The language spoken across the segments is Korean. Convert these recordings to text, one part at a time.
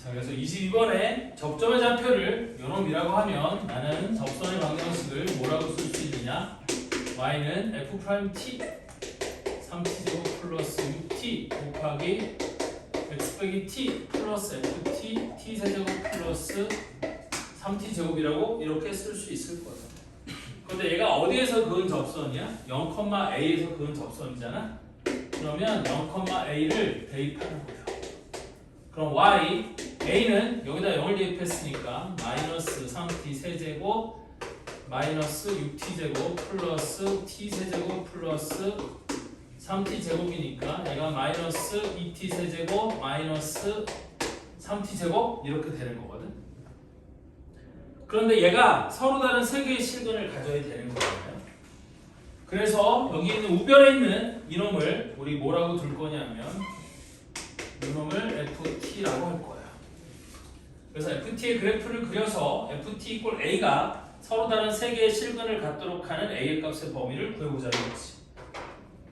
자, 그래서 22번에 접점의 좌표를 요놈이라고 하면 나는 접선의 방정식을 뭐라고 쓸 수 있느냐? y는 f't 3t제곱 플러스 6t 곱하기 x 빼기 t 플러스 ft t세제곱 플러스 3t제곱이라고 이렇게 쓸 수 있을 거야. 근데 얘가 어디에서 그은 접선이야? 0,a에서 그은 접선이잖아? 그러면 0,a를 대입하는 거야. 그럼 y, a는 여기다 0을 대입했으니까 마이너스 3t 세제곱 마이너스 6t제곱 플러스 t세제곱 플러스 3t제곱이니까 얘가 마이너스 2t 세제곱 마이너스 3t제곱 이렇게 되는 거거든. 그런데 얘가 서로 다른 세 개의 실근을 가져야 되는 거잖아요. 그래서 여기 있는 우변에 있는 이놈을 우리 뭐라고 둘 거냐면 이놈을 ft라고 할 거야. 그래서 ft의 그래프를 그려서 ft 이꼴 a가 서로 다른 세 개의 실근을 갖도록 하는 a의 값의 범위를 구해보자는 거지.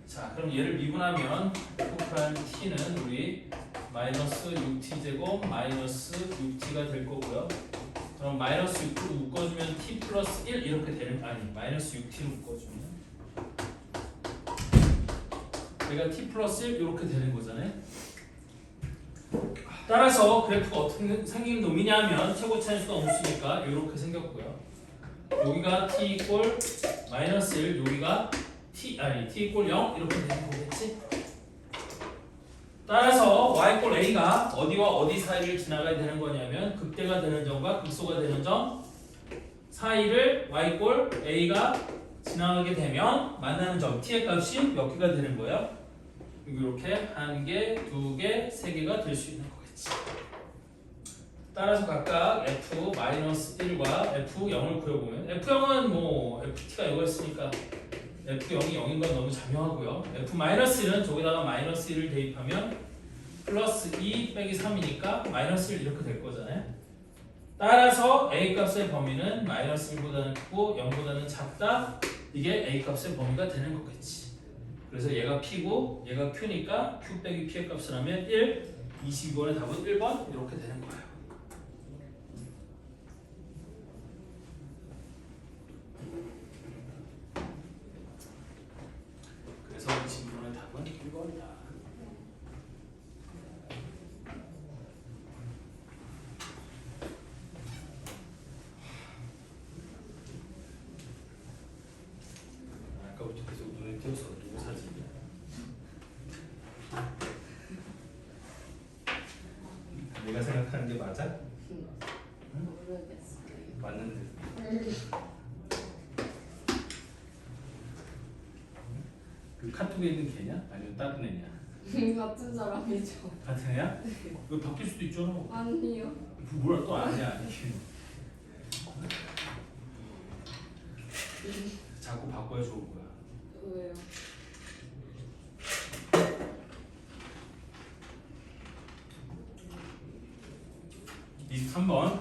자, 그럼 얘를 미분하면 f't는 우리 마이너스 6t제곱 마이너스 6t가 될 거고요. 그럼 마이너스 6로 묶어주면 t 플러스 1 이렇게 되는, 아니 마이너스 6t로 묶어주면 얘가 t 플러스 1 이렇게 되는 거잖아요. 따라서 그래프가 어떻게 생긴 놈이냐면 최고 차인수가 음수니까 이렇게 생겼고요. 여기가 t 이꼴 마이너스 1, 여기가 t 이꼴 0 이렇게 되는 거겠지. 따라서 y 이꼴 a가 어디와 어디 사이를 지나가야 되는 거냐면 극대가 되는 점과 극소가 되는 점 사이를 y 이꼴 a가 지나가게 되면 만나는 점 t의 값이 몇 개가 되는 거예요? 이렇게 한 개, 두 개, 세 개가 될 수 있는 거겠지. 따라서 각각 f-1과 f0을 구해보면 f0은 뭐 ft가 이거였으니까 f0이 0인 건 너무 자명하고요. f-1은 저기다가 마이너스 1을 대입하면 플러스 2 빼기 3이니까 마이너스 1 이렇게 될 거잖아요. 따라서 a 값의 범위는 마이너스 1보다는 크고 0보다는 작다. 이게 a 값의 범위가 되는 거겠지. 그래서 얘가 p고 얘가 q니까 q 빼기 p의 값을 하면 1, 22번의 답은 1번 이렇게 되는 거예요. 그래서 22번의 답은 1번이다. 아까부터 계속 눈에 띄어서 누구 사진이야? 내가 생각하는 게 맞아? 모르겠어요. 맞는데. 그 카톡에 있는 걔냐? 아니면 다른 애냐? 같은 사람이죠. 같은 애야? 왜 바뀔 수도 있잖아. 아니요. 뭐야 또 아니야 아니. 자꾸 바꿔야 좋은 거야. 왜요? 이 3번.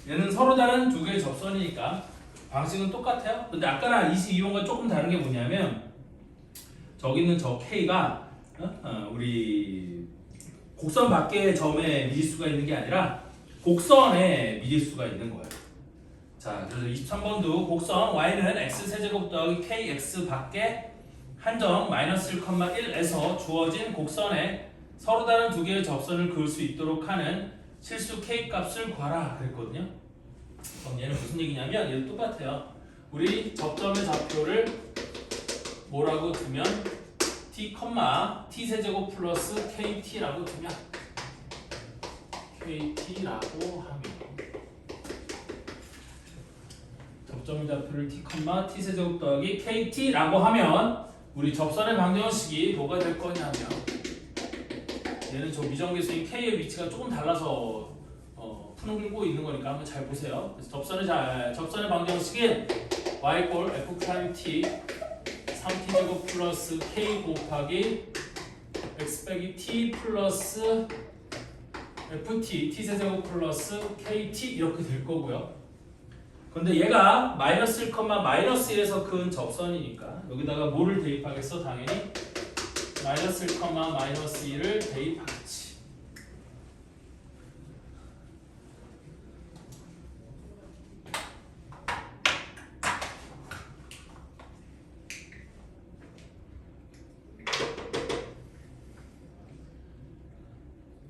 얘는 서로 다른 두 개의 접선이니까 방식은 똑같아요. 근데 아까랑 22번과 조금 다른 게 뭐냐면 저기 있는 저 K가 우리 곡선 밖의 점에 미지수가 있는 게 아니라 곡선에 미지수가 있는 거예요. 자, 그래서 23번도 곡선 y는 x세제곱 더하기 kx 밖에 한 점 마이너스 1,1에서 주어진 곡선에 서로 다른 두 개의 접선을 그을 수 있도록 하는 실수 k 값을 구하라 그랬거든요. 그럼 얘는 무슨 얘기냐면 얘도 똑같아요. 우리 접점의 좌표를 뭐라고 두면 t, t세제곱 플러스 kt라고 두면 kt라고 하면 접점의 좌표를 t, t세제곱 더하기 kt라고 하면 우리 접선의 방정식이 뭐가 될 거냐면 얘는 저 미정계수인 k의 위치가 조금 달라서 풀고 있는 거니까 한번 잘 보세요. 그래서 접선의 방정식은 y 꼴 f'(t) 3t제곱 플러스 k 곱하기 x 빼기 t 플러스 ft t세제곱 플러스 kt 이렇게 될 거고요. 근데 얘가 마이너스 1, 마이너스 1에서 그은 접선이니까 여기다가 뭐를 대입하겠어? 당연히 마이너스 1, 마이너스 2를 대입하겠지.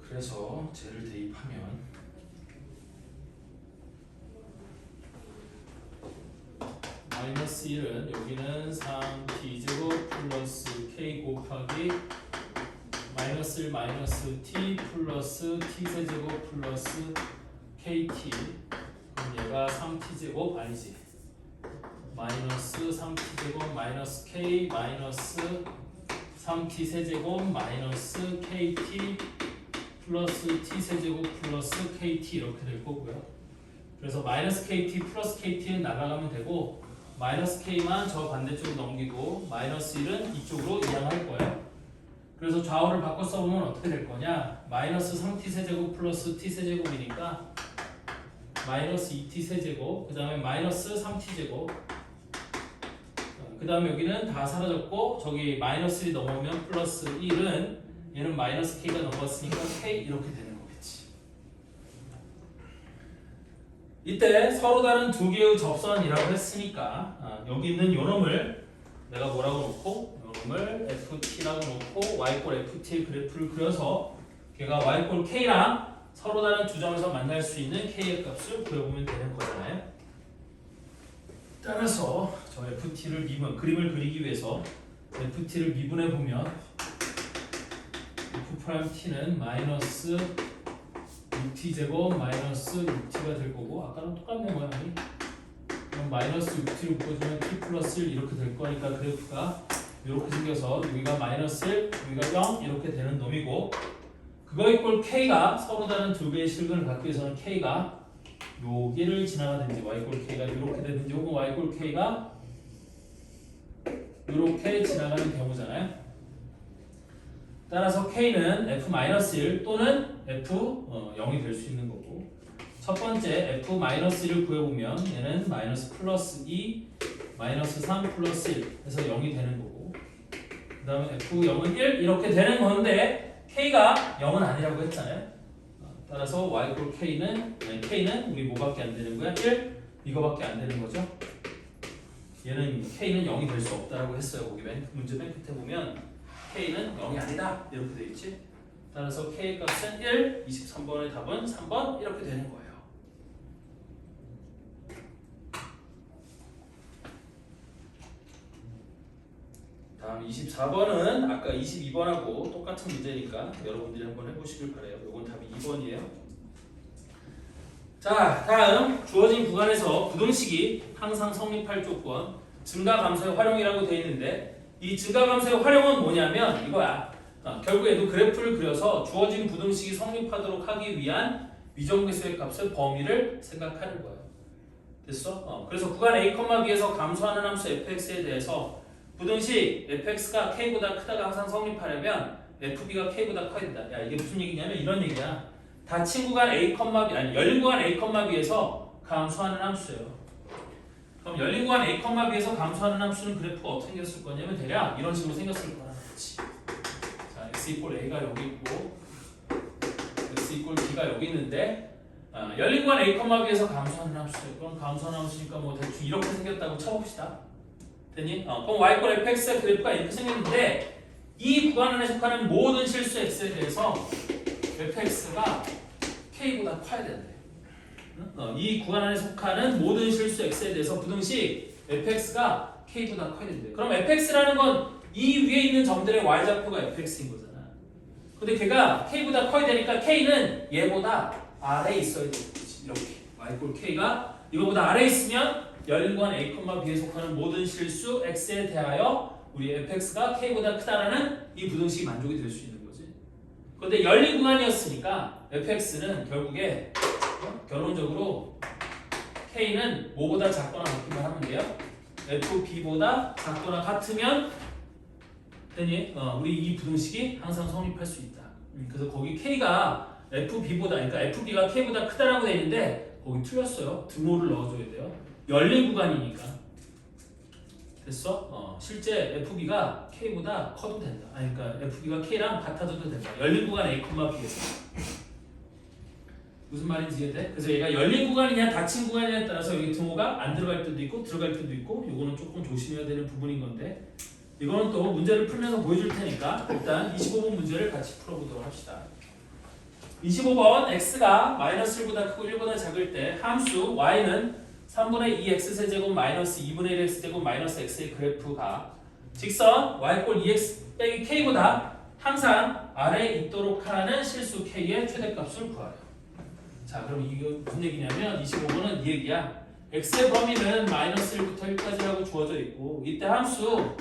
그래서 쟤를 대입하면 마이너스 1은 여기는 3t제곱 플러스 k 곱하기 마이너스 1 마이너스 t 플러스 t세제곱 플러스 kt. 그럼 얘가 3t제곱 아니지, 마이너스 3t제곱 마이너스 k 마이너스 3t세제곱 마이너스 kt 플러스 t세제곱 플러스 kt 이렇게 될 거고요. 그래서 마이너스 kt 플러스 kt는 날아가면 되고 마이너스 k만 저 반대쪽으로 넘기고 마이너스 1은 이쪽으로 이양할 거예요. 그래서 좌우를 바꿔 써보면 어떻게 될 거냐, 마이너스 3t세제곱 플러스 t세제곱이니까 마이너스 2t세제곱, 그 다음에 마이너스 3t제곱, 그 다음에 여기는 다 사라졌고 저기 마이너스 1이 넘어오면 플러스 1은 얘는 마이너스 k가 넘어갔으니까 k 이렇게 되는 거겠지. 이때 서로 다른 두 개의 접선이라고 했으니까 여기 있는 요놈을 내가 뭐라고 놓고, 요놈을 ft라고 놓고 y꼴 ft의 그래프를 그려서 걔가 y꼴 k랑 서로 다른 두 점에서 만날 수 있는 k의 값을 구해보면 되는 거잖아요. 따라서 저 ft를 그림을 그리기 위해서 ft를 미분해 보면 f't는 마이너스 6t제곱 마이너스 6t가 될 거고, 아까랑 똑같네 모양이. 그럼 마이너스 6t를 묶어주면 t 플러스 1 이렇게 될 거니까 그래프가 이렇게 생겨서 여기가 마이너스 1, 여기가 0 이렇게 되는 놈이고, 그거 이꼴 k가 서로 다른 두 개의 실근을 갖기 위해서는 k가 여기를 지나가든지 y꼴 k가 이렇게 되든지 혹은 y꼴 k가 이렇게 지나가는 경우잖아요. 따라서 k는 f-1 또는 f0이 될 수 있는 거고, 첫 번째 f-1을 구해보면 얘는 마이너스 플러스 2 마이너스 3 플러스 1 해서 0이 되는 거고, 그 다음에 f0은 1 이렇게 되는 건데 k가 0은 아니라고 했잖아요. 따라서 y꼴 k는 우리 뭐밖에 안 되는 거야? 1 이거밖에 안 되는 거죠. 얘는 k는 0이 될 수 없다라고 했어요. 거기 문제 맨 끝에 보면 k는 0이 아니다 이렇게 돼 있지. 따라서 k 값은 1, 23번의 답은 3번 이렇게 되는 거예요. 다음 24번은 아까 22번하고 똑같은 문제니까 여러분들이 한번 해보시길 바래요. 요건 답이 2번이에요. 자, 다음 주어진 구간에서 부등식이 항상 성립할 조건 증가 감소의 활용이라고 되어 있는데, 이 증가 감소의 활용은 뭐냐면 이거야. 결국에도 그래프를 그려서 주어진 부등식이 성립하도록 하기 위한 미정계수의 값의 범위를 생각하는 거예요. 됐어? 그래서 구간 A, B에서 감소하는 함수 fx에 대해서 부등식 fx가 k보다 크다가 항상 성립하려면 fb가 k보다 커야 된다. 야, 이게 무슨 얘기냐면 이런 얘기야. 닫힌 구간 A, 열린 구간 A, B에서 감소하는 함수예요. 그럼 열린 구간 A, B에서 감소하는 함수는 그래프가 어떻게 생겼을 거냐면 대략 이런 식으로 생겼을 거라는 거지. 자, x 이꼴 a가 여기 있고 x 이꼴 b가 여기 있는데 열린 구간 A, B에서 감소하는 함수예요. 그럼 감소하는 함수니까 뭐 대충 이렇게 생겼다고 쳐봅시다. 됐니? 그럼 y꼴 fx의 그래프가 이렇게 생겼는데 이 구간 안에 속하는 모든 실수 x에 대해서 fx가 k보다 커야 된대. 이 구간 안에 속하는 모든 실수 x에 대해서 부등식 fx가 k보다 커야 된대. 그럼 fx라는 건 이 위에 있는 점들의 y좌표가 fx인 거잖아. 근데 걔가 k보다 커야 되니까 k는 얘보다 아래에 있어야 돼. 이렇게 y꼴 k가 이거보다 아래에 있으면 열린 구간 A, B에 속하는 모든 실수 x에 대하여 우리 fx가 k보다 크다라는 이 부등식이 만족이 될 수 있는 거지. 그런데 열린 구간이었으니까 fx는 결국에 결론적으로 k는 뭐보다 작거나 같기만 하면 돼요. fb보다 작거나 같으면 되니 우리 이 부등식이 항상 성립할 수 있다. 그래서 거기 k가 fb보다, 그러니까 fb가 k보다 크다라고 돼 있는데 거기 틀렸어요. 등호를 넣어줘야 돼요. 열린 구간이니까. 됐어? 실제 FB가 K보다 커도 된다. 아니, 그러니까 FB가 K랑 같아져도 된다. 열린 구간 A, B에서. 무슨 말인지 이해돼? 그래서 얘가 열린 구간이냐 닫힌 구간이냐에 따라서 여기 등호가 안 들어갈 때도 있고 들어갈 때도 있고 요거는 조금 조심해야 되는 부분인 건데 이거는 또 문제를 풀면서 보여줄 테니까 일단 25번 문제를 같이 풀어보도록 합시다. 25번 x가 마이너스 1보다 크고 1보다 작을 때 함수 y는 3분의 2 x세제곱 마이너스 2분의 1 x제곱 마이너스 x의 그래프가 직선 y꼴 2x 빼기 k보다 항상 아래에 있도록 하는 실수 k의 최대값을 구하래요. 자, 그럼 이거 무슨 얘기냐면 25번은 이 얘기야. x의 범위는 마이너스 1부터 1까지라고 주어져 있고 이때 함수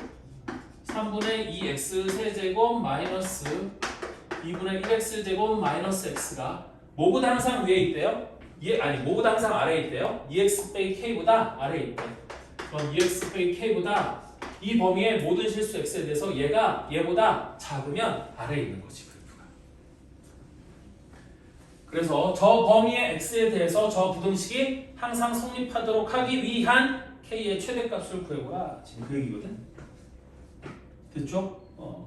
3분의 2x 세제곱 마이너스 2분의 1x제곱 마이너스 x가 뭐보다 항상 위에 있대요? 뭐보다 항상 아래에 있대요? 2x 빼기 k보다 아래에 있대. 그럼 2x 빼기 k보다 이 범위의 모든 실수 x에 대해서 얘보다 작으면 아래에 있는 거지 그래프가. 그래서 저 범위의 x에 대해서 저 부등식이 항상 성립하도록 하기 위한 k의 최대값을 구해보라. 지금 그 얘기거든. 됐죠?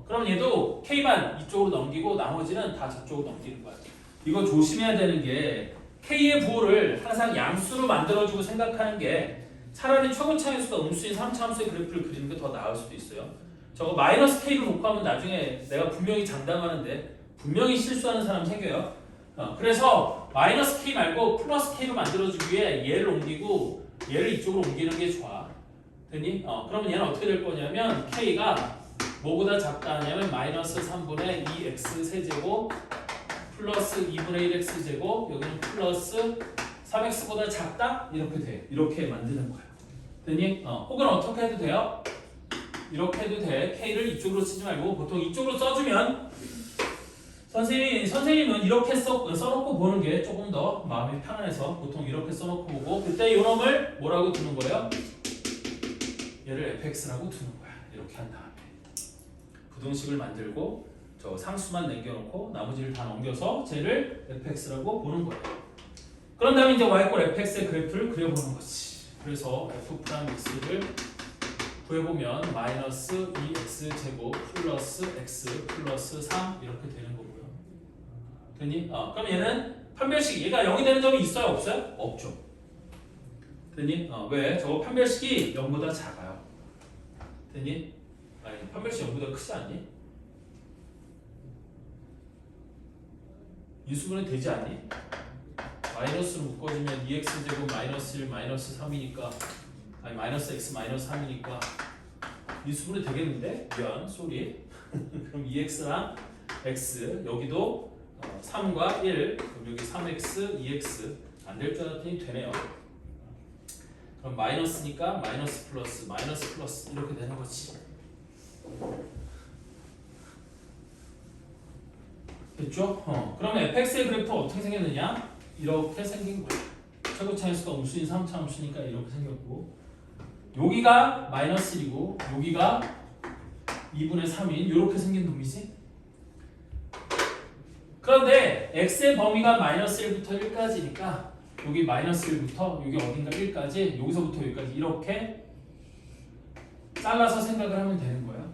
그럼 얘도 k만 이쪽으로 넘기고 나머지는 다 저쪽으로 넘기는 거야. 이거 조심해야 되는 게 k의 부호를 항상 양수로 만들어주고 생각하는 게 차라리 최고차함수가 음수인 3차함수의 그래프를 그리는 게 더 나을 수도 있어요. 저거 마이너스 k를 놓고 하면 나중에 내가 분명히 장담하는데 분명히 실수하는 사람 생겨요. 그래서 마이너스 k 말고 플러스 k로 만들어주기 위해 얘를 옮기고 얘를 이쪽으로 옮기는 게 좋아. 됐니? 그러면 얘는 어떻게 될 거냐면 k가 뭐보다 작다 하냐면 마이너스 3분의 2x 세제곱 플러스 2분의 1x 제곱 여기는 플러스 3x보다 작다? 이렇게 돼. 이렇게 만드는 거야. 됐니? 혹은 어떻게 해도 돼요? 이렇게 해도 돼. k를 이쪽으로 쓰지 말고 보통 이쪽으로 써주면 선생님은 이렇게 써놓고 보는 게 조금 더 마음이 편안해서 보통 이렇게 써놓고 보고 그때 이 놈을 뭐라고 두는 거예요? 얘를 fx라고 두는 거야. 이렇게 한 다음에 부등식을 만들고 저 상수만 남겨놓고 나머지를 다 넘겨서 쟤를 fx라고 보는 거예요. 그런 다음에 이제 y꼴 fx의 그래프를 그려보는 거지. 그래서 f'(x를) 구해보면 마이너스 2x 제곱 플러스 x 플러스 3 이렇게 되는 거고요. 됐니? 그럼 얘는 판별식이 얘가 0이 되는 점이 있어요? 없어요? 없죠. 됐니? 왜? 저거 판별식이 0보다 작아요. 됐니? 아니 판별식 0보다 크지 않니? 인수분해 되지 않니? 마이너스로 묶어주면 2x제곱 마이너스 1 마이너스 3이니까 아니 마이너스 x 마이너스 3이니까 인수분해 되겠는데? 미안 쏘리. 그럼 2x랑 x 여기도 3과 1 그럼 여기 3x 2x 안 될 줄 알았더니 되네요. 그럼 마이너스니까 마이너스 플러스 이렇게 되는 거지. 됐죠? 그러면 fx의 그래프 어떻게 생겼느냐? 이렇게 생긴 거야. 최고차함수가 음수인 3차함수니까 이렇게 생겼고 여기가 마이너스 1이고 여기가 2분의 3인 이렇게 생긴 놈이지. 그런데 x의 범위가 마이너스 1부터 1까지니까 여기 마이너스 1부터 여기 어딘가 1까지 여기서부터 여기까지 이렇게 잘라서 생각을 하면 되는 거예요.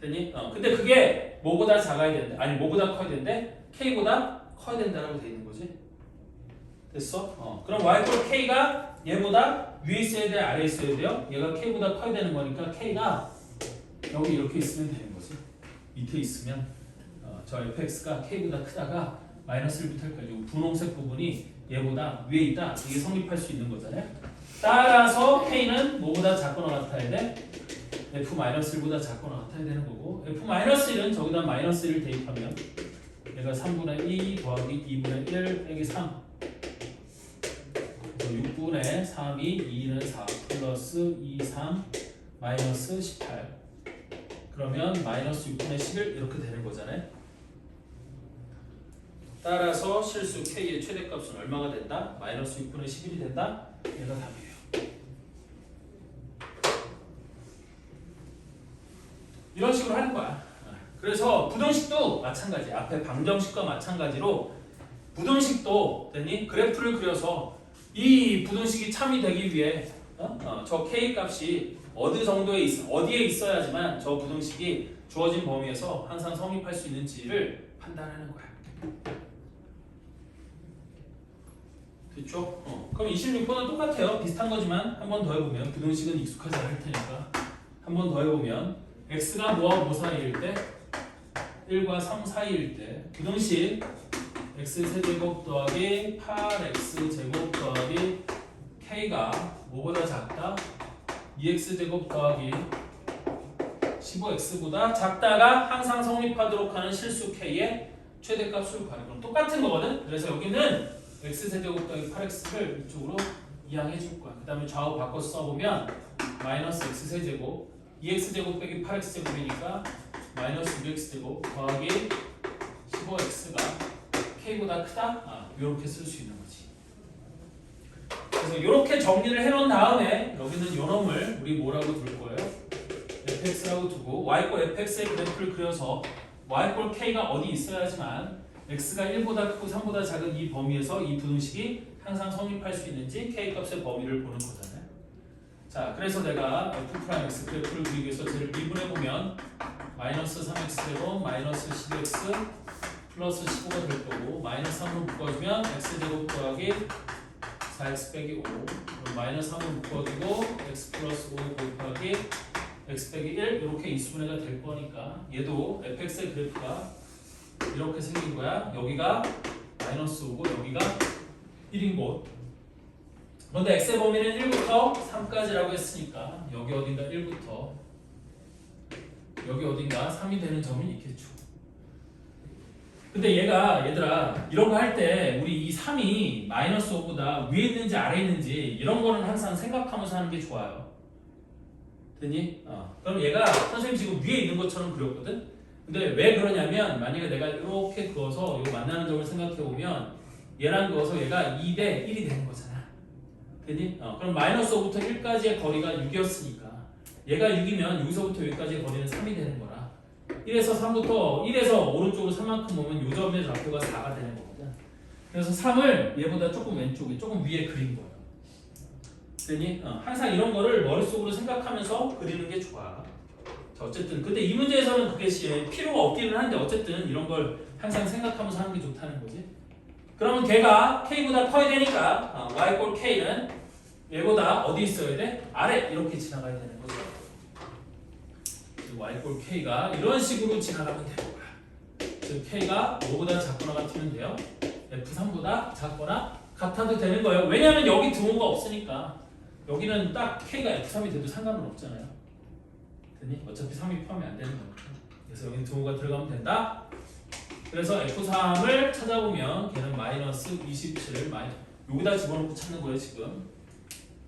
됐니? 근데 그게 뭐보다 작아야 되는데 아니 뭐보다 커야 되는데 k보다 커야 된다라고 돼 있는 거지. 됐어? 그럼 y꼴 k가 얘보다 위에 있어야 돼 아래에 있어야 돼요? 얘가 k보다 커야 되는 거니까 k가 여기 이렇게 있으면 되는 거지. 밑에 있으면 저 fx가 k보다 크다가 마이너스 1부터 1까지 분홍색 부분이 얘보다 위에 있다. 이게 성립할 수 있는 거잖아요. 따라서 k는 뭐보다 작거나 같아야 돼? f-1보다 작거나 같아야 되는 거고 f-1은 저기다 마이너스 1을 대입하면 얘가 3분의 2 더하기 2분의 1 빼기 3 6분의 3이 2는 4 플러스 2, 3 마이너스 18 그러면 마이너스 6분의 11 이렇게 되는 거잖아요. 따라서 실수 k의 최대값은 얼마가 된다? 마이너스 6분의 11이 된다? 얘가 답이에요. 이런 식으로 하는 거야. 그래서 부등식도 마찬가지. 앞에 방정식과 마찬가지로 부등식도 됐니? 그래프를 그려서 이 부등식이 참이 되기 위해 저 k 값이 어디에 있어야지만 저 부등식이 주어진 범위에서 항상 성립할 수 있는지를 판단하는 거야. 됐죠? 그럼 26번은 똑같아요. 비슷한 거지만 한 번 더 해보면 부등식은 익숙하지 않을 테니까 한 번 더 해보면 x가 뭐와 뭐 사이일 때 1과 3 사이일 때 부등식 x세제곱 더하기 8x제곱 더하기 k가 뭐보다 작다? 2x제곱 더하기 15x보다 작다가 항상 성립하도록 하는 실수 k의 최대값을 구하는 건 똑같은 거거든. 그래서 여기는 x세제곱 더하기 8x를 이쪽으로 이항해 줄 거야. 그 다음에 좌우 바꿔서 써보면 마이너스 x세제곱 2x제곱 빼기 8x제곱이니까 마이너스 6x제곱 더하기 15x가 k보다 크다? 이렇게 쓸 수 있는 거지. 그래서 이렇게 정리를 해놓은 다음에 여기는 요놈을 우리 뭐라고 둘 거예요? fx라고 두고 y꼴 fx의 그래프를 그려서 y꼴 k가 어디 있어야지만 x가 1보다 크고 3보다 작은 이 범위에서 이 부등식이 항상 성립할 수 있는지 k값의 범위를 보는 거잖아요. 자, 그래서 내가 f'x 그래프를 그리기 위해서 쟤를 미분해보면 마이너스 3x제곱 마이너스 10x 플러스 15가 될 거고 마이너스 3으로 묶어주면 x제곱 더하기 4x 빼기 5 마이너스 3으로 묶어주고 x 플러스 5 곱하기 x 빼기 1 이렇게 이수분해가 될 거니까 얘도 fx의 그래프가 이렇게 생긴 거야. 여기가 마이너스 5고 여기가 1인 곳. 그런데 x의 범위는 1부터 3까지라고 했으니까 여기 어딘가 1부터 여기 어딘가 3이 되는 점이 있겠죠. 근데 얘들아 이런 거 할 때 우리 이 3이 마이너스 5보다 위에 있는지 아래에 있는지 이런 거는 항상 생각하면서 하는 게 좋아요. 됐니? 그럼 얘가 선생님 지금 위에 있는 것처럼 그렸거든? 근데 왜 그러냐면 만약에 내가 이렇게 그어서 이거 만나는 점을 생각해 보면 얘랑 그어서 얘가 2대 1이 되는 거잖아. 됐니? 그럼 마이너스 5부터 1까지의 거리가 6이었으니까 얘가 6이면 여기서부터 여기까지의 거리는 3이 되는 거라. 1에서 3부터 1에서 오른쪽으로 3만큼 오면 요 점의 좌표가 4가 되는 거거든. 그래서 3을 얘보다 조금 왼쪽에 조금 위에 그린 거예요. 됐니? 항상 이런 거를 머릿속으로 생각하면서 그리는 게 좋아. 자, 어쨌든 근데 이 문제에서는 그게 필요가 없기는 한데 어쨌든 이런 걸 항상 생각하면서 하는 게 좋다는 거지. 그러면 걔가 k보다 커야 되니까 y꼴 k는 얘보다 어디 있어야 돼? 아래 이렇게 지나가야 되는 거죠. y꼴 k가 이런 식으로 지나가면 되는 거야. 즉 k가 5보다 작거나 같으면 돼요. f3보다 작거나 같아도 되는 거예요. 왜냐하면 여기 등호가 없으니까 여기는 딱 k가 f3이 돼도 상관은 없잖아요. 됐니? 어차피 3이 포함이 안 되는 거니까. 그래서 여기 등호가 들어가면 된다. 그래서 f3을 찾아보면 걔는 마이너스 27을 여기다 집어넣고 찾는 거예요 지금.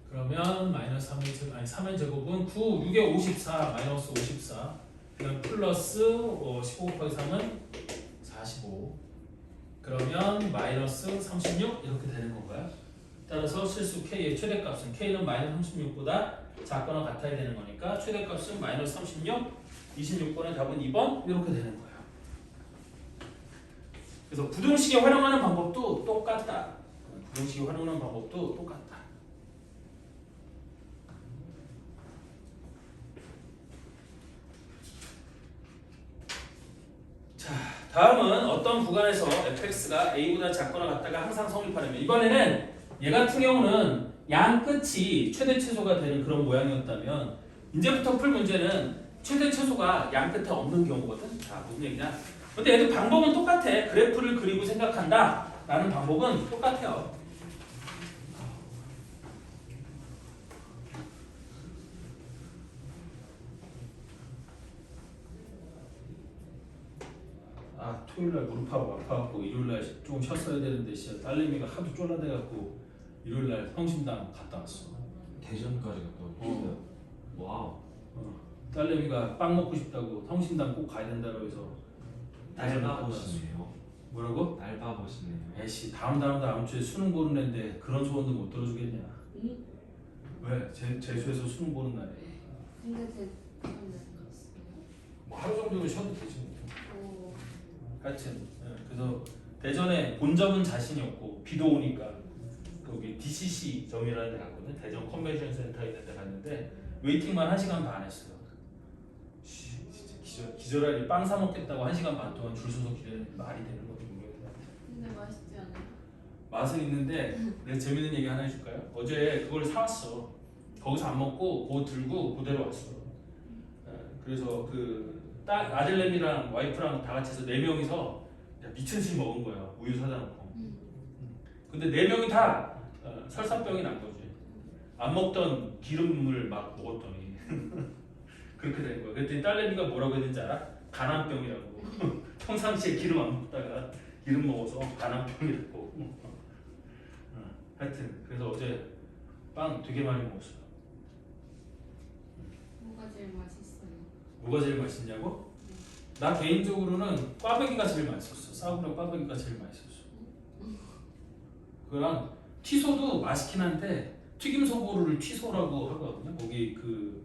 그러면 마이너스 3의 제곱은 9, 6에 54, 마이너스 54 그다음 플러스 15 곱하기 3은 45 그러면 마이너스 36 이렇게 되는 건가요? 따라서 실수 k의 최대값은 k는 마이너스 36보다 작거나 같아야 되는 거니까 최대값은 마이너스 36 26번의 답은 2번 이렇게 되는 거예요. 그래서 부등식에 활용하는 방법도 똑같다. 부등식에 활용하는 방법도 똑같다. 자, 다음은 어떤 구간에서 fx가 a보다 작거나 같다가 항상 성립하려면 이번에는 얘 같은 경우는 양 끝이 최대 최소가 되는 그런 모양이었다면 이제부터 풀 문제는 최대 최소가 양 끝에 없는 경우거든. 자, 무슨 얘기냐? 근데 얘도 방법은 똑같아. 그래프를 그리고 생각한다 라는 방법은 똑같아요. 토요일날 무릎 아파갖고 일요일날 조금 쉬었어야 되는데 딸내미가 하도 쫄라대갖고 일요일날 성심당 갔다 왔어. 대전까지 갔다 왔어요. 와우. 딸내미가 빵 먹고 싶다고 성심당 꼭 가야 된다고 해서 딸바보시네요. 뭐라고? 딸바보시네요. 에이씨 다음 주에 수능 보는 애인데 그런 소원도 못 들어주겠냐. 응? 왜? 재수해서 수능 보는 날에 근데 갔어요. 뭐 하루 정도는 쉬어도 되지 뭐. 오. 하여튼 그래서 대전에 본 적은 자신이 없고 비도 오니까 여기 DCC 점이라는 데 갔거든. 대전 컨벤션 센터 있는 데 갔는데 웨이팅만 1시간 반 했어요. 진짜 기절하니 빵 사 먹겠다고 1시간 반 동안 줄 서서 기다리는 말이 되는 건지 모르겠어요. 근데 맛있지 않아요? 맛은 있는데 내가 재밌는 얘기 하나 해줄까요? 어제 그걸 사왔어. 거기서 안 먹고 그거 들고 그대로 왔어. 그래서 그 아들내미랑 와이프랑 다 같이 해서 4명이서 미친 듯이 먹은 거야. 우유 사다 놓고. 근데 4명이 다 설사병이 난 거지. 안 먹던 기름을 막 먹었더니 그렇게 된 거야. 그랬더니 딸내미가 뭐라고 했는지 알아? 간암병이라고. 평상시에 기름 안 먹다가 기름 먹어서 간암병이라고. 하여튼 그래서 어제 빵 되게 많이 먹었어요. 뭐가 제일 맛있어요? 뭐가 제일 맛있냐고? 나 개인적으로는 꽈배기가 제일 맛있었어. 싸구려 꽈배기가 제일 맛있었어. 그랑 티소도 맛있긴 한데 튀김 소보루를 티소라고 하거든요. 거기 그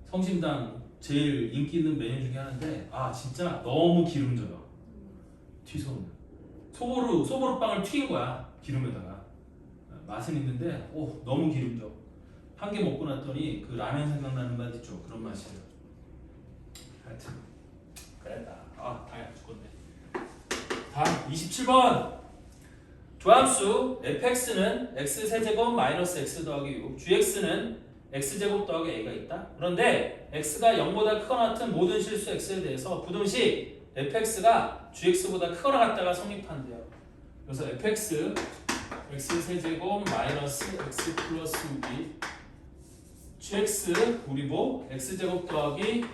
성심당 제일 인기 있는 메뉴 중에 하나인데 진짜 너무 기름져요. 티소는 소보루 빵을 튀긴 거야 기름에다가. 맛은 있는데 너무 기름져. 한 개 먹고 났더니 그 라면 생각나는 맛 있죠. 그런 맛이에요. 하여튼 그랬다. 다야 죽겠네. 다음 27번. 조함수 fx는 x세제곱 마이너스 x 더하기 6, gx는 x제곱 더하기 a가 있다. 그런데 x가 0보다 크거나 같은 모든 실수 x에 대해서 부등식 fx가 gx보다 크거나 같다가 성립한대요. 그래서 fx x세제곱 마이너스 x 플러스 6이 gx 우리 뭐 x제곱 더하기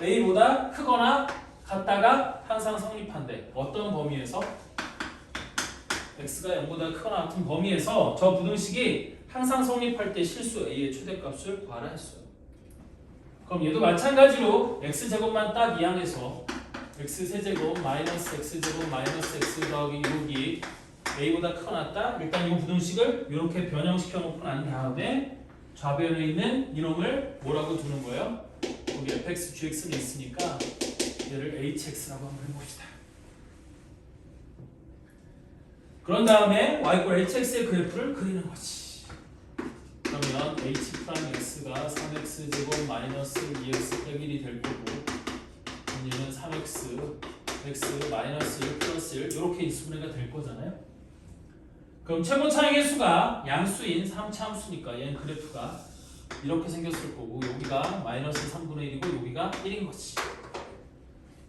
a보다 크거나 같다가 항상 성립한대. 어떤 범위에서? x가 0보다 크거나 같은 범위에서 저 부등식이 항상 성립할 때 실수 a의 최대값을 구하라 했어요. 그럼 얘도 마찬가지로 x제곱만 딱 이항해서 x세제곱 마이너스 x제곱 마이너스 x 더하기 6이 a보다 크거나 같다. 일단 이 부등식을 이렇게 변형시켜 놓고 난 다음에 좌변에 있는 이놈을 뭐라고 두는 거예요? 여기 fx, gx는 있으니까 얘를 hx라고 한번 해봅시다. 그런 다음에 y = hx의 그래프를 그리는 거지. 그러면 h'(x가 3x 제곱 마이너스 2x 빼기 1이 될 거고 얘는 3x, x 마이너스 1 플러스 1 이렇게 인수분해가 될 거잖아요. 그럼 최고 차익의 수가 양수인 3차 함수니까 얘는 그래프가 이렇게 생겼을 거고 여기가 마이너스 3분의 1이고 여기가 1인 거지.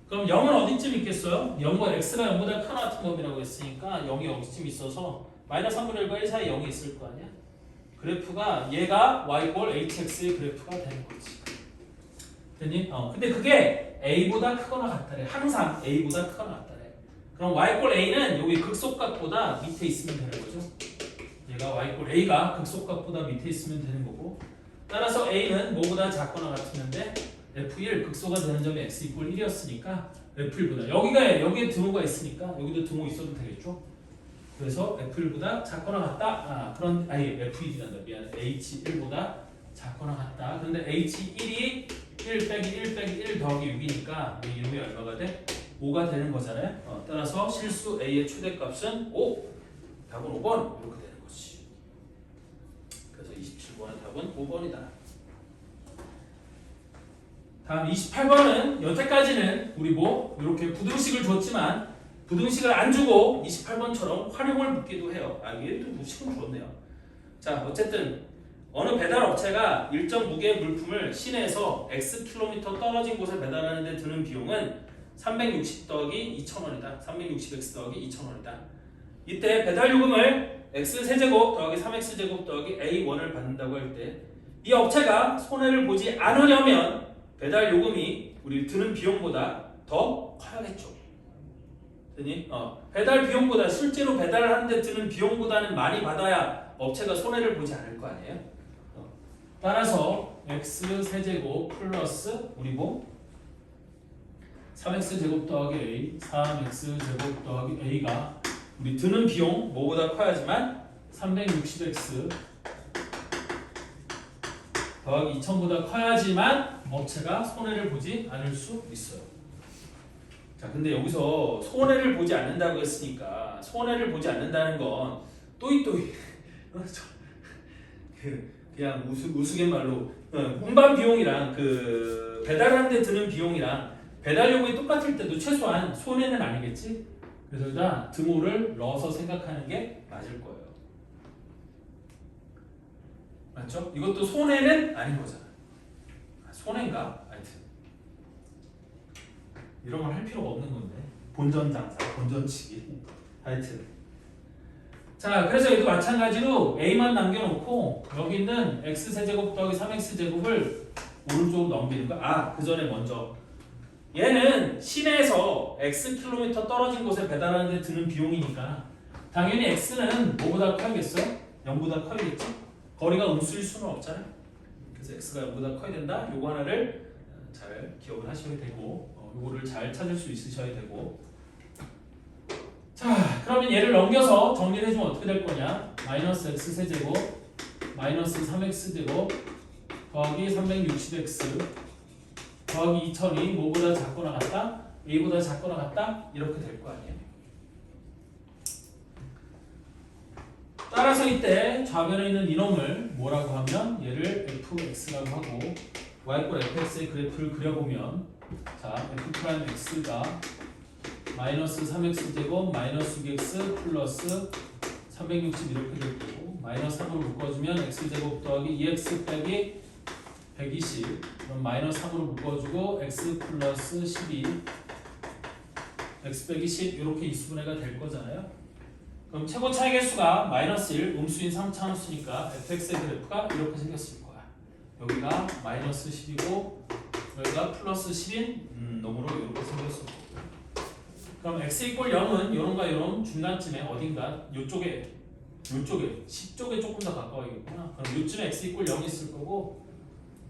그럼 0은 어디쯤 있겠어요? 0과 x가 0보다 크거나 같은 범위라고 했으니까 0이 어디쯤 있어서 마이너스 3분의 1과 1 사이에 0이 있을 거 아니야? 그래프가 얘가 y = hx의 그래프가 되는 거지. 됐니? 근데 그게 a보다 크거나 같다래. 항상 a보다 크거나 같다래. 그럼 y = a는 여기 극속각보다 밑에 있으면 되는 거죠. 얘가 y = a가 극속각보다 밑에 있으면 되는 거고 따라서 a는 뭐보다 작거나 같으는데 F1 극소가 되는 점이 x = 1이었으니까 F1보다 여기에 등호가 있으니까 여기도 등호 있어도 되겠죠. 그래서 F1보다 작거나 같다. F1이란다. 미안해. H1보다 작거나 같다. 그런데 H1이 1 빼기 1 빼기 1 더하기 6이니까 이 이름이 얼마가 돼? 5가 되는 거잖아요. 따라서 실수 A의 최대값은 5. 답은 5번 이렇게 되는 거지. 그래서 27번의 답은 5번이다. 다음 28번은 여태까지는 우리 이렇게 부등식을 줬지만 부등식을 안 주고 28번처럼 활용을 묻기도 해요. 얘도 무식은 줬네요. 자, 어쨌든 어느 배달 업체가 일정 무게의 물품을 시내에서 Xkm 떨어진 곳에 배달하는 데 드는 비용은 360 더하기 2,000원이다. 360x 더하기 2,000원이다. 이때 배달 요금을 X세제곱 더하기 3X제곱 더하기 A1을 받는다고 할 때 이 업체가 손해를 보지 않으려면 배달 요금이 우리 드는 비용보다 더 커야겠죠. 되니? 배달 비용보다 실제로 배달을 하는데 드는 비용보다는 많이 받아야 업체가 손해를 보지 않을 거 아니에요? 따라서 x세제곱 플러스 우리 3x제곱 더하기 a, 3x제곱 더하기 a가 우리 드는 비용 뭐보다 커야지만 360x 더하기 2000보다 커야지만 업체가 손해를 보지 않을 수 있어요. 자, 근데 여기서 손해를 보지 않는다고 했으니까 손해를 보지 않는다는 건 또이또이 그냥 우스갯말로 운반 비용이랑 그 배달하는데 드는 비용이랑 배달 요금이 똑같을 때도 최소한 손해는 아니겠지? 그래서 일단 등호를 넣어서 생각하는 게 맞을 거예요. 맞죠? 이것도 손해는 아닌 거잖아. 손해인가? 하여튼 이런 걸 할 필요가 없는 건데 본전 장사, 본전치기 하여튼 자 그래서 여기도 마찬가지로 A만 남겨놓고 여기 있는 X세제곱 더하기 3X제곱을 오른쪽으로 넘기는 거야. 그 전에 먼저 얘는 시내에서 X킬로미터 떨어진 곳에 배달하는 데 드는 비용이니까 당연히 X는 뭐보다 커야겠어? 0보다 커야겠지? 거리가 음수일 수는 없잖아. 그래서 X가 0보다 커야 된다. 요거 하나를 잘 기억을 하셔야 되고 요거를 잘 찾을 수 있으셔야 되고 자 그러면 얘를 넘겨서 정리를 해주면 어떻게 될 거냐. 마이너스 X세제곱 마이너스 3X제곱 더하기 360X 더하기 2000이 뭐보다 작거나 같다? A보다 작거나 같다? 이렇게 될 거 아니에요. 따라서 이때 좌변에 있는 이놈을 뭐라고 하면 얘를 fx라고 하고 y꼴 fx의 그래프를 그려보면 자 f'x가 마이너스 3x제곱 마이너스 6x 플러스 360 이렇게 될 거고 마이너스 3으로 묶어주면 x제곱 더하기 2x 빼기 120 그럼 마이너스 3으로 묶어주고 x 플러스 12 x 빼기 10 이렇게 이수분해가 될 거잖아요. 그럼 최고 차이 개수가 마이너스 1 음수인 3차함수니까 fx의 그래프가 이렇게 생겼을 거야. 여기가 마이너스 10이고 여기가 플러스 10인 놈으로 이렇게 생겼을 거고 그럼 x 이꼴 0은 요런가 요런 중간쯤에 어딘가 요쪽에 10쪽에 조금 더 가까워야겠구나. 그럼 요쯤에 x 이꼴 0이 있을 거고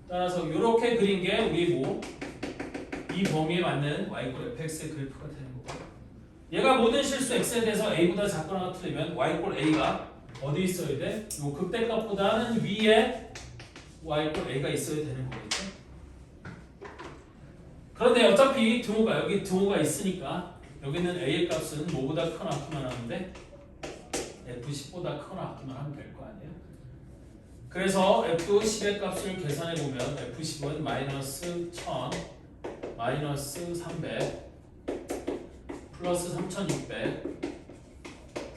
따라서 요렇게 그린 게 우리 이 범위에 맞는 y꼴 fx의 그래프가 되는 거고 얘가 모든 실수 x에 대해서 a보다 작거나 같으려면 y꼴 a가 어디 있어야 돼? 요 극대값보다는 위에 y꼴 a가 있어야 되는 거겠죠? 그런데 어차피 여기 등호가 있으니까 여기는 a의 값은 뭐보다 크거나 같기만 하는데 f10보다 크거나 같기만 하면 될 거 아니에요? 그래서 f10의 값을 계산해 보면 f10은 마이너스 1000 마이너스 300 플러스 3600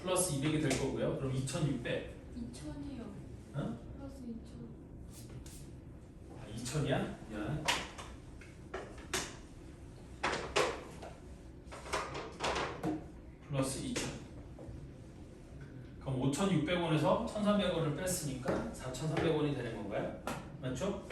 플러스 200이 될 거고요. 그럼 2600 2000이요. 어? 플러스 2000. 2000이야? 미안. 플러스 2000 그럼 5600원에서 1300원을 뺐으니까 4300원이 되는 건가요? 맞죠?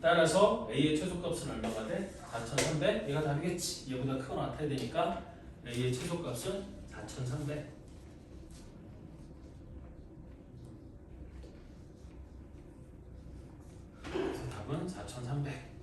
따라서 A의 최소값은 얼마가 돼? 4300 얘가 답이겠지. 얘보다 크거나 같아야 되니까 A의 최소값은 4300 그래서 답은 4300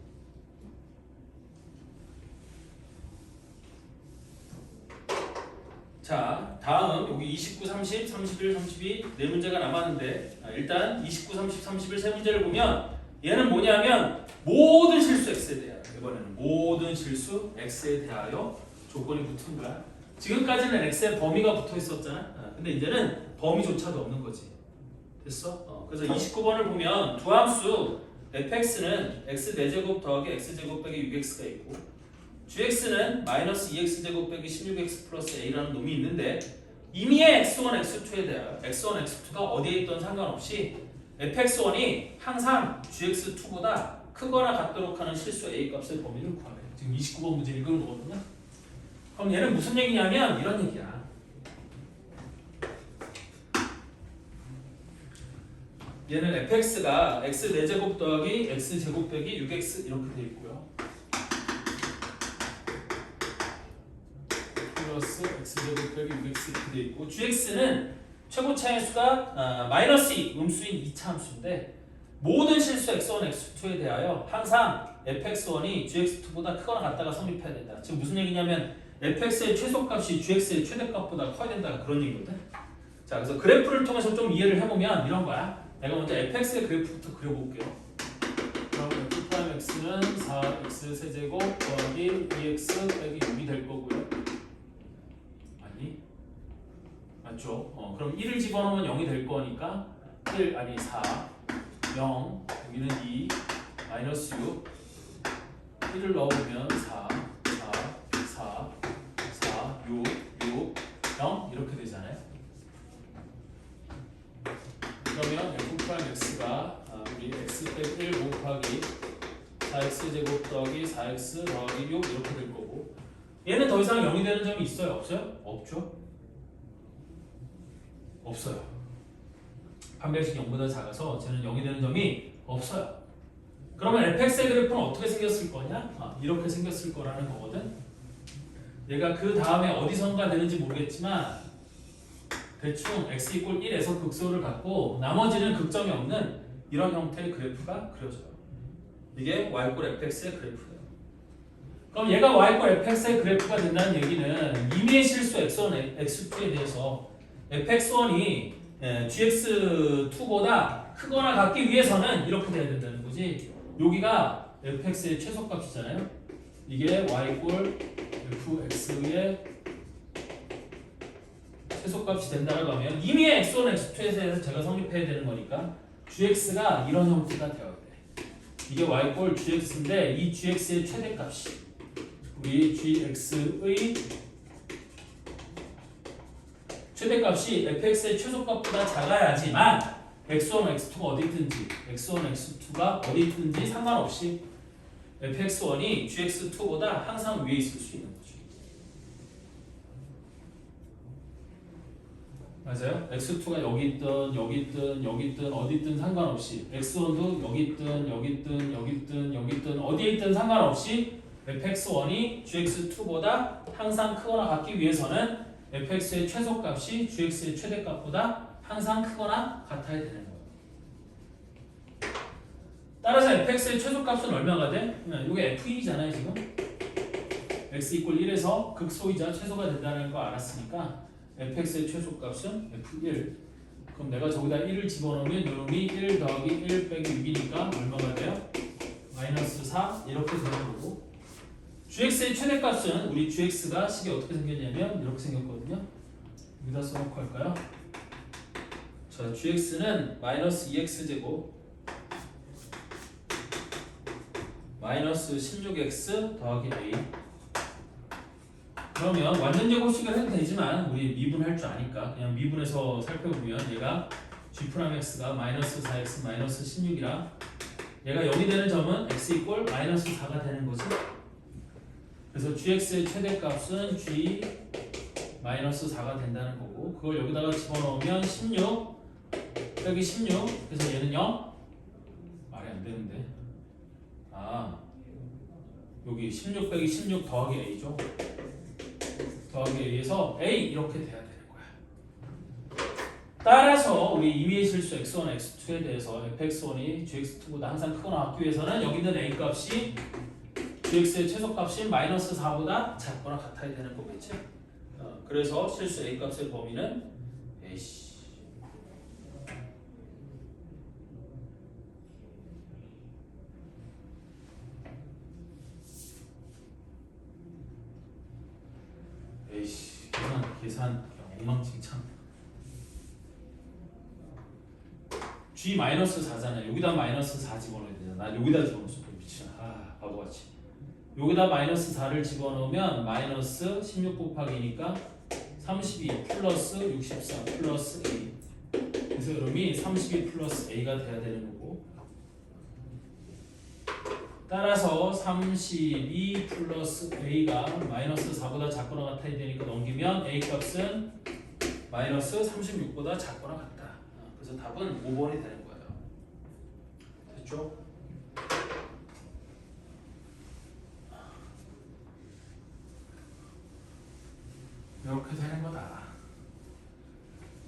자 다음 여기 29, 30, 31, 32 네 문제가 남았는데 일단 29, 30, 31 세 문제를 보면 얘는 뭐냐면 모든 실수 x에 대하여 이번에는 모든 실수 x에 대하여 조건이 붙은 거야. 지금까지는 x의 범위가 붙어 있었잖아. 근데 이제는 범위조차도 없는 거지. 됐어? 그래서 29번을 보면 두 함수 fx는 x 4제곱 더하기 x제곱 빼기 6x가 있고 gx는 마이너스 2x제곱 빼기 16x 플러스 a라는 놈이 있는데 이미의 x1, x2에 대하여 x1, x2가 어디에 있던 상관없이 fx1이 항상 gx2보다 크거나 같도록 하는 실수 a 값의 범위를 구하래. 지금 29번 문제 읽은 거거든요. 그럼 얘는 무슨 얘기냐면 이런 얘기야. 얘는 fx가 x 4제곱 더하기 x제곱 빼기 6x 이렇게 돼 있고요. 플러스 x제곱 빼기 6x 이렇게 돼 있고 gx는 최고 차의 수가 마이너스 2 음수인 2차 함수인데 모든 실수 x1, x2에 대하여 항상 fx1이 gx2보다 크거나 같다가 성립해야 된다. 지금 무슨 얘기냐면 fx의 최소값이 gx의 최대값보다 커야 된다 그런 얘기거든. 자 그래서 그래프를 통해서 좀 이해를 해보면 이런 거야. 내가 먼저 fx의 그래프부터 그려볼게요. 그럼 f'x는 4x 세제곱 더하기 2x 빼기 6이 될 거고요. 맞죠? 그럼 1을 집어넣으면 0이 될 거니까 1 아니 4 0 여기는 2 마이너스 6 1을 넣으면 4 6 0 이렇게 되잖아요. 그러면 f 프라임 x가 우리 x 빼기 1 곱하기 4x 제곱 더하기 4x 더하기 6 이렇게 될 거고, 얘는 더 이상 0이 되는 점이 있어요? 없어요? 없죠? 없어요. 판별식 0보다 작아서 쟤는 0이 되는 점이 없어요. 그러면 fx의 그래프는 어떻게 생겼을 거냐? 이렇게 생겼을 거라는 거거든. 얘가 그 다음에 어디선가 되는지 모르겠지만 대충 x 이퀄 1에서 극소를 갖고 나머지는 극점이 없는 이런 형태의 그래프가 그려져요. 이게 y 이퀄 fx의 그래프예요. 그럼 얘가 y 이퀄 fx의 그래프가 된다는 얘기는 임의의 실수 x1, x2에 대해서 fx1이 gx2보다 크거나 같기 위해서는 이렇게 돼야 된다는 거지. 여기가 fx의 최소값이잖아요. 이게 y 이퀄 fx의 최소값이 된다고 하면 임의의 x1, x2에 대해서 제가 성립해야 되는 거니까 gx가 이런 형태가 되어야 돼. 이게 y 이퀄 gx인데 이 gx의 최대값이 우리 gx의 최대값이 fx의 최소값보다 작아야지만 x1, x2가 어디 있든지 x1, x2가 어디 있든지 상관없이 fx1이 gx2보다 항상 위에 있을 수 있는 거죠. 맞아요? x2가 여기 있든 여기 있든 여기 있든 어디 있든 상관없이 x1도 여기 있든 여기 있든 여기 있든 여기 있든 어디에 있든 상관없이 fx1이 gx2보다 항상 크거나 같기 위해서는 fx의 최소값이 gx의 최대값보다 항상 크거나 같아야 되는 거예요. 따라서 fx의 최소값은 얼마가 돼? 이게 f2잖아요 지금. x 이퀄 1에서 극소이자 최소가 된다는 거 알았으니까 fx의 최소값은 f1. 그럼 내가 저기다 1을 집어넣으면 이놈이 1 더하기 1 빼기 6이니까 얼마가 돼요? 마이너스 4 이렇게 되는 거고, gx의 최대값은 우리 gx가 식이 어떻게 생겼냐면 이렇게 생겼거든요. 여기다 써놓고 할까요? 자, gx는 마이너스 2x제곱 마이너스 16x 더하기 a. 그러면 완전 제곱식을 해도 되지만 우리 미분할 줄 아니까 그냥 미분해서 살펴보면 얘가 g'x가 마이너스 4x 마이너스 16이라 얘가 0이 되는 점은 x 이퀄 마이너스 4가 되는 거지. 그래서 gx의 최대값은 g 마이너스 4가 된다는 거고, 그걸 여기다가 집어넣으면 16 빼기 16 그래서 얘는 0? 말이 안 되는데. 여기 16 빼기 16 더하기 a죠. 더하기 a에서 a 이렇게 돼야 되는 거야. 따라서 우리 임의의 실수 x1, x2에 대해서 fx1이 gx2보다 항상 크거나 같기 위해서는 여기 있는 a 값이 gx의 최소값인 마이너스 4보다 작거나 같아야 되는 거겠지. 그래서 실수 a 값의 범위는 ac. 에이씨, 계산 엉망진창. g 마이너스 4잖아. 여기다 마이너스 4 집어넣어야 되잖아. 나 여기다 집어넣었어. 미친. 바보같이. 여기다 마이너스 4를 집어넣으면 마이너스 16 곱하기니까 32 플러스 64 플러스 a. 그래서 이름이 32 플러스 a가 돼야 되는 거고, 따라서 32 플러스 a가 마이너스 4보다 작거나 같아야 되니까 넘기면 a 값은 마이너스 36보다 작거나 같다. 그래서 답은 5번이 되는 거예요. 됐죠? 이렇게 되는 거다.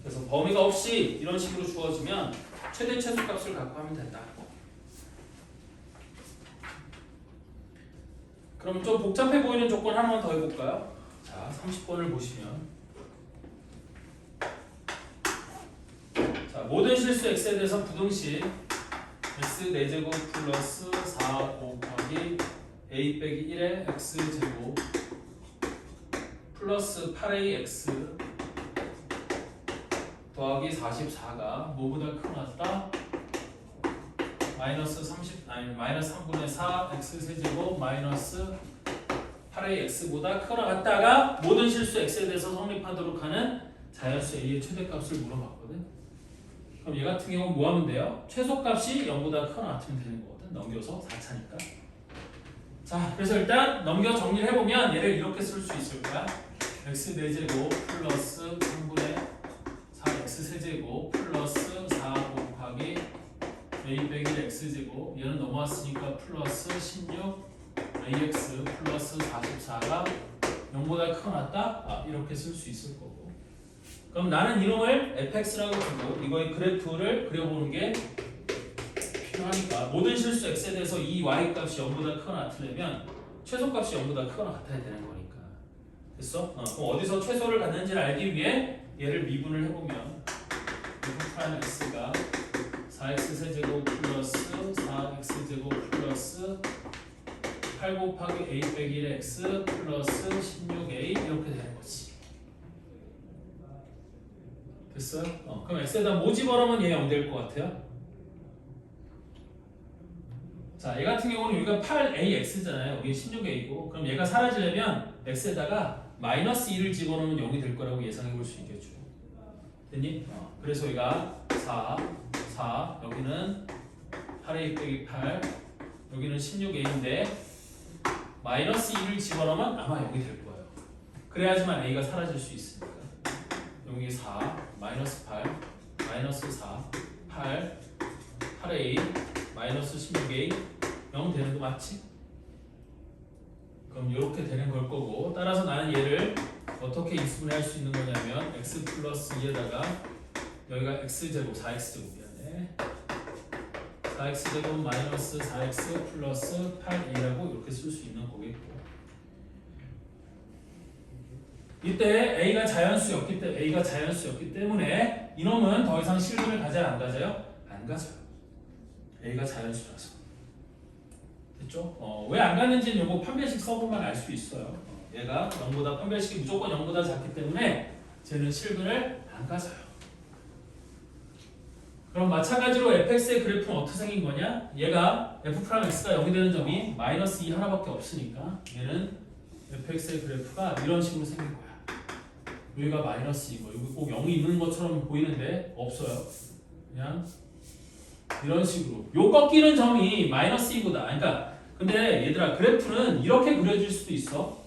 그래서 범위가 없이 이런 식으로 주어지면 최대 최소값을 갖고 하면 된다. 그럼 좀 복잡해 보이는 조건 하나만 더 해볼까요? 자, 30번을 보시면, 자, 모든 실수 x에 대해서 부등식 x 4제곱 플러스 4 곱하기 a 빼기 1의 x제곱 플러스 8ax 더하기 44가 뭐보다 크거나 마이너스 3분의 4 x 세제곱 마이너스 8의 x보다 크거나 같다가 모든 실수 x에 대해서 성립하도록 하는 자연수 a의 최대값을 물어봤거든. 그럼 얘 같은 경우는 뭐 하면 돼요? 최소값이 0보다 크거나 같으면 되는 거거든. 넘겨서 4차니까. 자, 그래서 일단 넘겨 정리를 해보면 얘를 이렇게 쓸 수 있을 거야. x 4제곱 플러스 3분의 4x 세제곱 플러스 4 곱하기 a 빼기 x제곱, 얘는 넘어왔으니까 플러스 16 ax 플러스 44가 0보다 크거나 같다? 이렇게 쓸 수 있을 거고. 그럼 나는 이놈을 fx라고 두고 이거의 그래프를 그려보는 게 필요하니까 모든 실수 x에 대해서 이 y값이 0보다 크거나 같으려면 최소값이 0보다 크거나 같아야 되는 거니까. 됐어? 그럼 어디서 최소를 갖는지를 알기 위해 얘를 미분을 해보면 f' x가 4x 세제곱 플러스 4x 제곱 플러스 8 곱하기 a 빼기 1x 플러스 16a 이렇게 되는 거지. 됐어요? 그럼 x에다 뭐 집어넣으면 얘 0 될 것 같아요? 자, 얘 같은 경우는 여기가 8ax잖아요. 여기 16a고. 그럼 얘가 사라지려면 x에다가 마이너스 2를 집어넣으면 0이 될 거라고 예상해 볼 수 있겠죠. 됐니? 그래서 여기가 4, 여기는 8a 빼기 8, 여기는 16a인데 마이너스 2를 집어넣으면 아마 0이 될 거예요. 그래야지만 a가 사라질 수 있으니까. 여기 4, 마이너스 8, 마이너스 4, 8, 8a, 마이너스 16a, 0 되는 거 맞지? 그럼 이렇게 되는 걸 거고, 따라서 나는 얘를 어떻게 인수분해할 수 있는 거냐면 x 플러스 2에다가 여기가 x제곱, 4x제곱이네. 4x제곱 마이너스 4x 플러스 8a라고 이렇게 쓸 수 있는 거겠고, 이때 a가 자연수였기 때문에 이놈은 더 이상 실근을 가져야 안 가져요? 안 가져요. a가 자연수라서. 됐죠? 왜 안 갔는지는 요거 판별식 써보면 알 수 있어요. 얘가 0보다 판별식이 무조건 0보다 작기 때문에 쟤는 실근을 안 가져요. 그럼 마찬가지로 fx의 그래프는 어떻게 생긴 거냐? 얘가 f'x가 0이 되는 점이 마이너스 2 하나밖에 없으니까 얘는 fx의 그래프가 이런 식으로 생긴 거야. 여기가 마이너스 2고 여기 꼭 0이 있는 것처럼 보이는데 없어요. 그냥 이런 식으로 요 꺾이는 점이 마이너스 2보다, 그러니까 근데 얘들아 그래프는 이렇게 그려질 수도 있어.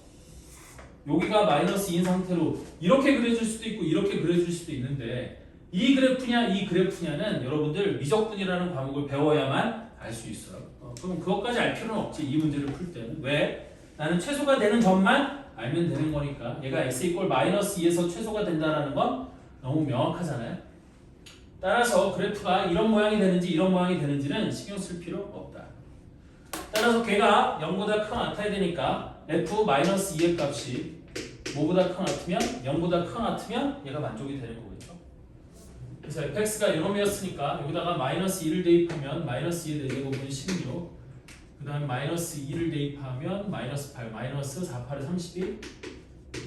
여기가 마이너스 2인 상태로 이렇게 그려질 수도 있고 이렇게 그려질 수도 있는데 이 그래프냐는 여러분들 미적분이라는 과목을 배워야만 알 수 있어요. 그럼 그것까지 알 필요는 없지. 이 문제를 풀 때는. 왜? 나는 최소가 되는 점만 알면 되는 거니까. 얘가 x 이꼴 마이너스 2에서 최소가 된다는 건 너무 명확하잖아요. 따라서 그래프가 이런 모양이 되는지 이런 모양이 되는지는 신경 쓸 필요 없다. 따라서 걔가 0보다 크거나 같아야 되니까 f-2의 값이 뭐보다 크거나 같으면 0보다 크거나 같으면 얘가 만족이 되는 거겠죠. 그래서 fx가 이놈이었으니까 여기다가 마이너스 2를 대입하면 마이너스 2의 4제곱은 16, 그 다음에 마이너스 2를 대입하면 마이너스 8, 마이너스 4, 8에 32,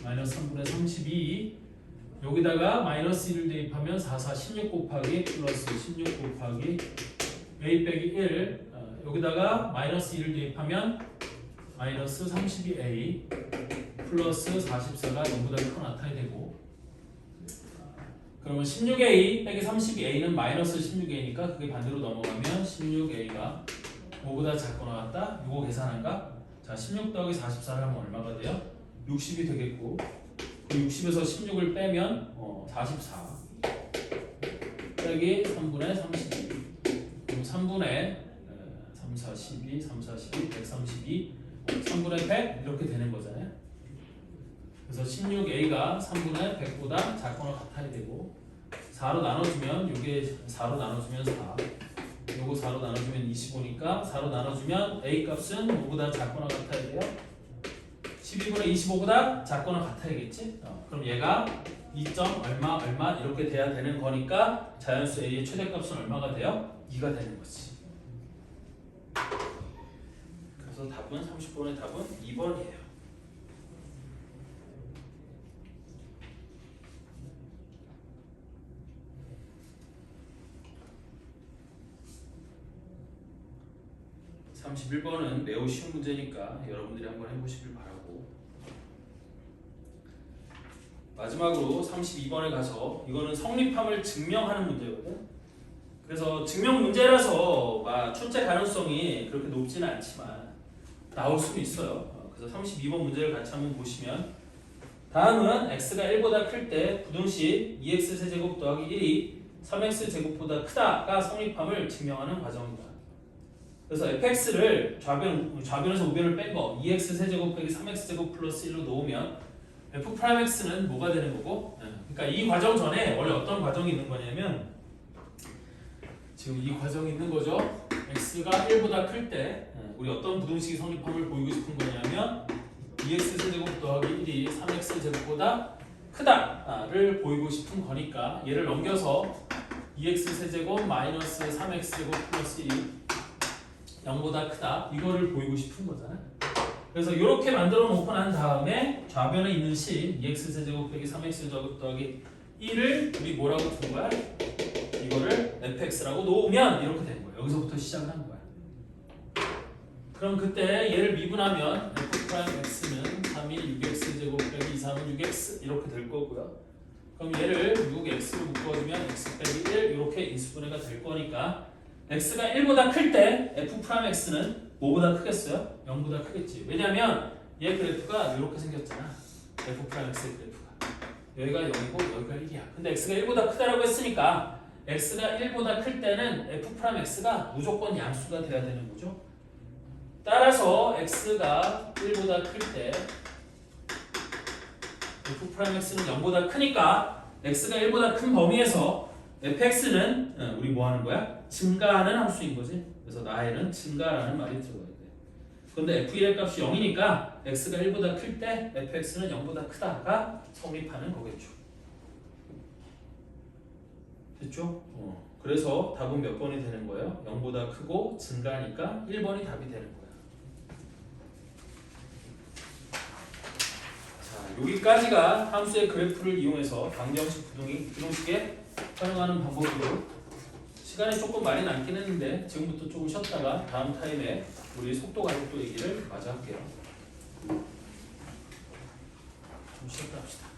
마이너스 3분의 32, 여기다가 마이너스 1을 대입하면 4, 4, 16 곱하기 플러스 16 곱하기 a 빼기 1, 여기다가 마이너스 1을 대입하면 마이너스 32a 플러스 44가 0보다 크거나 같아야 되고, 그러면 16a 빼기 32a는 마이너스 16a니까 그게 반대로 넘어가면 16a가 5보다 작거나 같다? 이거 계산한가? 자, 16 더하기 44를 하면 얼마가 돼요? 60이 되겠고, 60에서 16을 빼면 44 빼기 3분의 32, 그럼 3분의 3, 4, 12, 3, 4, 12, 132, 3분의 100 이렇게 되는 거잖아요. 그래서 16a가 3분의 100보다 작거나 같아야 되고, 4로 나눠주면 이게 4로 나눠주면 4, 요거 4로 나눠주면 25니까 4로 나눠주면 a 값은 5보다 작거나 같아야 돼요. 12분의 25보다 작거나 같아야겠지? 그럼 얘가 2점 얼마 이렇게 돼야 되는 거니까 자연수 a의 최대값은 얼마가 돼요? 2가 되는 거지. 그래서 답은 30번의 답은 2번이에요. 31번은 매우 쉬운 문제니까 여러분들이 한번 해보시길 바라고, 마지막으로 32번에 가서 이거는 성립함을 증명하는 문제거든. 그래서 증명 문제라서 막 출제 가능성이 그렇게 높지는 않지만 나올 수도 있어요. 그래서 32번 문제를 같이 한번 보시면, 다음은 x가 1보다 클 때 부등식 2x 세제곱 더하기 1이 3x 제곱보다 크다가 성립함을 증명하는 과정이다. 그래서 fx를 좌변에서 우변을 뺀 거 2x 세제곱 빼기 3x 제곱 플러스 1로 놓으면 f'x는 뭐가 되는 거고, 그러니까 이 과정 전에 원래 어떤 과정이 있는 거냐면, 지금 이 과정이 있는 거죠. x가 1보다 클 때 우리 어떤 부등식이 성립함을 보이고 싶은 거냐면 2x 세제곱 더하기 1이 3x 제곱보다 크다를 보이고 싶은 거니까, 얘를 넘겨서 2x 세제곱 마이너스 3x 제곱 플러스 1이 0보다 크다, 이거를 보이고 싶은 거잖아. 그래서 이렇게 만들어 놓고 난 다음에 좌변에 있는 식 2x 세제곱 빼기 3x 제곱 더하기 1을 우리 뭐라고 둔 거야? 이거를 fx라고 놓으면 이렇게 되는 거야. 여기서부터 시작을 하는 거야. 그럼 그때 얘를 미분하면 f'x는 3이 6x 제곱 빼기 2, 3은 6x 이렇게 될 거고요. 그럼 얘를 6x로 묶어주면 x 빼기 1 이렇게 인수분해가 될 거니까, x가 1보다 클 때 f'x는 뭐보다 크겠어요? 0보다 크겠지. 왜냐면 얘 그래프가 이렇게 생겼잖아. f'x의 그래프가 여기가 0이고 여기가 1이야. 근데 x가 1보다 크다라고 했으니까 x가 1보다 클 때는 f'x가 무조건 양수가 돼야 되는 거죠. 따라서 x가 1보다 클 때 f'x는 0보다 크니까 x가 1보다 큰 범위에서 fx는 우리 뭐 하는 거야? 증가하는 함수인 거지. 그래서 나에는 증가라는 말이 들어가야 돼. 그런데 f1의 값이 0이니까 x가 1보다 클 때 fx는 0보다 크다가 성립하는 거겠죠. 됐죠? 그래서 답은 몇 번이 되는 거예요? 0보다 크고 증가하니까 1번이 답이 되는 거야. 자, 여기까지가 함수의 그래프를 이용해서 방정식 부등식에 활용하는 방법이고, 시간이 조금 많이 남긴 했는데 지금부터 조금 쉬었다가 다음 타임에 우리 속도 가속도 얘기를 마저 할게요. 좀 쉬었다 합시다.